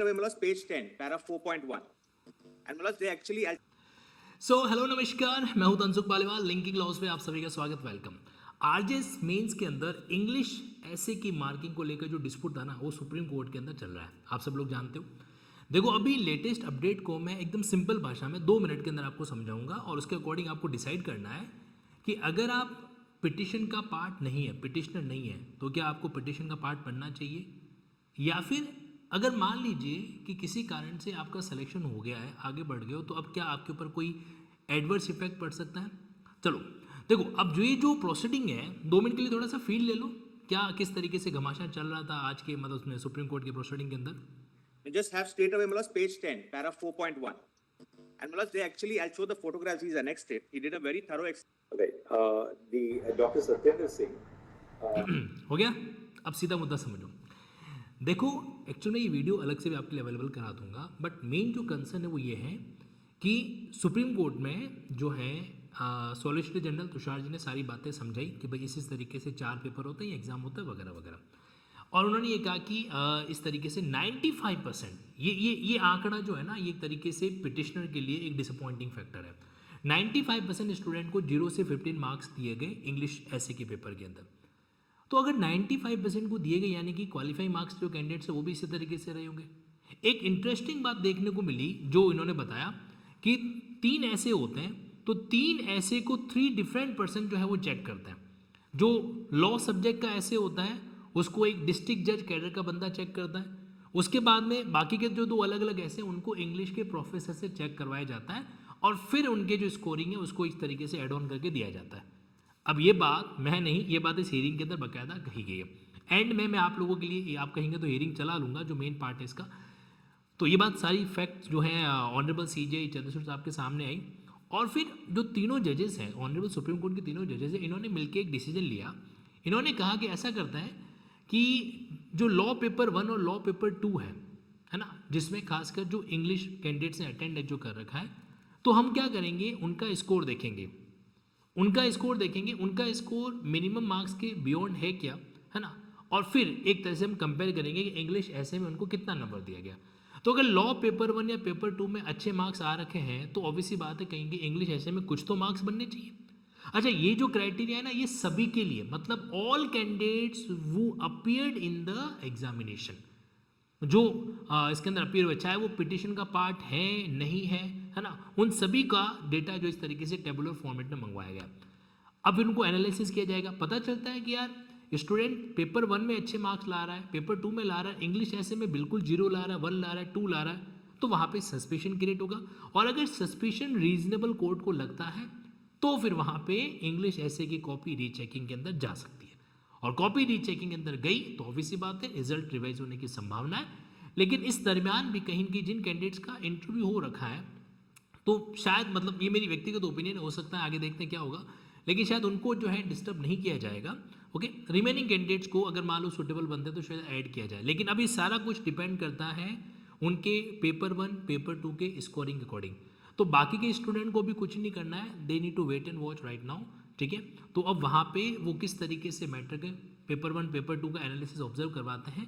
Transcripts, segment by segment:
page 10, para 4.1. And they actually. Hello नमस्कार, मैं हूं तनसुख पालीवाल। लिंकिंग लॉस पे आप सभी का स्वागत, वेलकम। आरजेएस मेंस के अंदर इंग्लिश ऐसे की मार्किंग को लेकर जो डिस्प्यूट था ना, वो सुप्रीम कोर्ट के अंदर चल रहा है, आप सब लोग जानते हो। देखो, अभी लेटेस्ट अपडेट को मैं एकदम सिंपल भाषा में 2 मिनट के अंदर आपको समझाऊंगा और उसके अकॉर्डिंग आपको डिसाइड करना है कि अगर आप पिटिशन का पार्ट नहीं है, पिटिशनर नहीं है, तो क्या आपको पिटिशन का पार्ट पढ़ना चाहिए, या फिर अगर मान लीजिए कि किसी कारण से आपका सिलेक्शन हो गया है, आगे बढ़ गए हो, तो अब क्या आपके ऊपर कोई एडवर्स इफेक्ट पड़ सकता है। चलो देखो, अब जो प्रोसीडिंग है, 2 मिनट के लिए थोड़ा सा फील ले लो, क्या किस तरीके से घमासान चल रहा था आज के मतलब उसमें सुप्रीम कोर्ट के प्रोसीडिंग के अंदर। Just have straight away page 10, para 4.1. And they actually, I'll show the photographs. He's annexed it. He did a very thorough. Right. The Dr. Satyendra Singh. हो गया, अब सीधा मुद्दा समझो। देखो, एक्चुअली मैं ये वीडियो अलग से भी आपके लिए अवेलेबल करा दूंगा, बट मेन जो कंसर्न है वो ये है कि सुप्रीम कोर्ट में जो है सॉलिसिटर जनरल तुषार जी ने सारी बातें समझाई कि भाई इस तरीके से 4 पेपर होते हैं, एग्जाम होता है वगैरह वगैरह, और उन्होंने ये कहा कि इस तरीके से 95% ये आंकड़ा जो है ना, ये एक तरीके से पिटिशनर के लिए एक डिसअपॉइंटिंग फैक्टर है। 95% स्टूडेंट को 0 से 15 मार्क्स दिए गए इंग्लिश ऐसे के पेपर के अंदर। तो अगर 95% को दिए गए, यानी कि क्वालिफाइंग मार्क्स जो कैंडिडेट्स है वो भी इसी तरीके से रहे होंगे। एक इंटरेस्टिंग बात देखने को मिली जो इन्होंने बताया कि 3 ऐसे होते हैं, तो 3 ऐसे को 3 डिफरेंट पर्सन जो है वो चेक करते हैं। जो लॉ सब्जेक्ट का ऐसे होता है उसको एक डिस्ट्रिक्ट जज कैडर का बंदा चेक करता है। उसके बाद में बाकी के जो 2 अलग अलग ऐसे उनको इंग्लिश के प्रोफेसर से चेक करवाया जाता है, और फिर उनके जो स्कोरिंग है उसको इस तरीके से एड ऑन करके दिया जाता है। अब ये बात मैं नहीं, ये बात इस हियरिंग के अंदर बाकायदा कही गई है। एंड में मैं आप लोगों के लिए, आप कहेंगे तो हियरिंग चला लूँगा जो मेन पार्ट है इसका। तो ये बात सारी फैक्ट जो है ऑनरेबल सीजे चंद्रचूड़ साहब के सामने आई, और फिर जो तीनों जजेस हैं, ऑनरेबल सुप्रीम कोर्ट के तीनों जजेस हैं, इन्होंने मिलकर एक डिसीजन लिया। इन्होंने कहा कि ऐसा करता है कि जो लॉ पेपर 1 और लॉ पेपर 2 है ना, जिसमें खासकर जो इंग्लिश कैंडिडेट्स ने अटेंड जो कर रखा है, तो हम क्या करेंगे, उनका स्कोर देखेंगे, उनका स्कोर मिनिमम मार्क्स के बियॉन्ड है क्या, है ना, और फिर एक तरह से हम कंपेयर करेंगे कि इंग्लिश ऐसे में उनको कितना नंबर दिया गया। तो अगर लॉ पेपर 1 या पेपर 2 में अच्छे मार्क्स आ रखे हैं तो ऑब्वियसली बात है, कहेंगे इंग्लिश ऐसे में कुछ तो मार्क्स बनने चाहिए। अच्छा, ये जो क्राइटेरिया है ना, ये सभी के लिए, मतलब ऑल कैंडिडेट्स वो अपीयर्ड इन द एग्जामिनेशन, जो इसके अंदर अपीयर हुआ, चाहे वो पिटिशन का पार्ट है नहीं है ना, उन सभी का डेटा जो इस तरीके से टेबुलर फॉर्मेट में मंगवाया गया। अब इनको एनालिसिस किया जाएगा, पता चलता है कि यार स्टूडेंट पेपर 1 में अच्छे मार्क्स ला रहा है, पेपर 2 में ला रहा है, इंग्लिश ऐसे में बिल्कुल 0 ला रहा है, 1 ला रहा है, 2 ला रहा है, तो वहाँ पे सस्पिशन क्रिएट होगा। और अगर सस्पिशन रीजनेबल कोर्ट को लगता है तो फिर वहाँ पे इंग्लिश ऐसे की कॉपी रीचेकिंग के अंदर जा सकती है, और कॉपी रीचेकिंग के अंदर गई तो ऑब्वियसली बात है रिजल्ट रिवाइज होने की संभावना है। लेकिन इस दरमियान भी कहीं कि जिन कैंडिडेट्स का इंटरव्यू हो रखा है, तो शायद, मतलब ये मेरी व्यक्तिगत ओपिनियन हो सकता है, आगे देखते हैं क्या होगा, लेकिन शायद उनको जो है डिस्टर्ब नहीं किया जाएगा। ओके, रिमेनिंग कैंडिडेट्स को अगर मान लो सुटेबल बनते तो शायद ऐड किया जाए, लेकिन अभी सारा कुछ डिपेंड करता है उनके पेपर 1 पेपर 2 के स्कोरिंग अकॉर्डिंग। तो बाकी के स्टूडेंट को भी कुछ नहीं करना है, they need to wait and watch right now, ठीक है। तो अब वहाँ पे वो किस तरीके से मैटर के पेपर 1 पेपर 2 का एनालिसिस ऑब्जर्व करवाते हैं,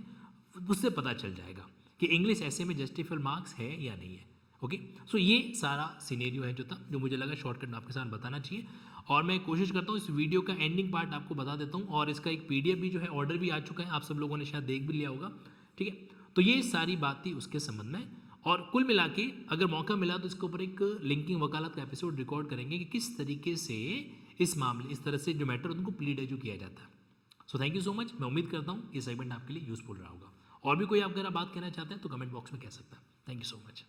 उससे पता चल जाएगा कि इंग्लिश ऐसे में जस्टिफाइड मार्क्स है या नहीं है। ओके, सो ये सारा सिनेरियो है जो मुझे लगा शॉर्टकट में आपके साथ बताना चाहिए, और मैं कोशिश करता हूँ इस वीडियो का एंडिंग पार्ट आपको बता देता हूँ, और इसका एक पीडीएफ भी जो है ऑर्डर भी आ चुका है, आप सब लोगों ने शायद देख भी लिया होगा, ठीक है। तो ये सारी बात थी उसके संबंध में, और कुल मिला के अगर मौका मिला तो इसके ऊपर एक लिंकिंग वकालत का एपिसोड रिकॉर्ड करेंगे कि किस तरीके से इस मामले, इस तरह से जो मैटर उनको प्लीड है जो किया जाता है। So thank you so much, मैं उम्मीद करता हूँ ये सेगमेंट आपके लिए यूजफुल रहा होगा। और भी कोई आप अगर बात कहना चाहते हैं तो कमेंट बॉक्स में कह सकते हैं। Thank you so much.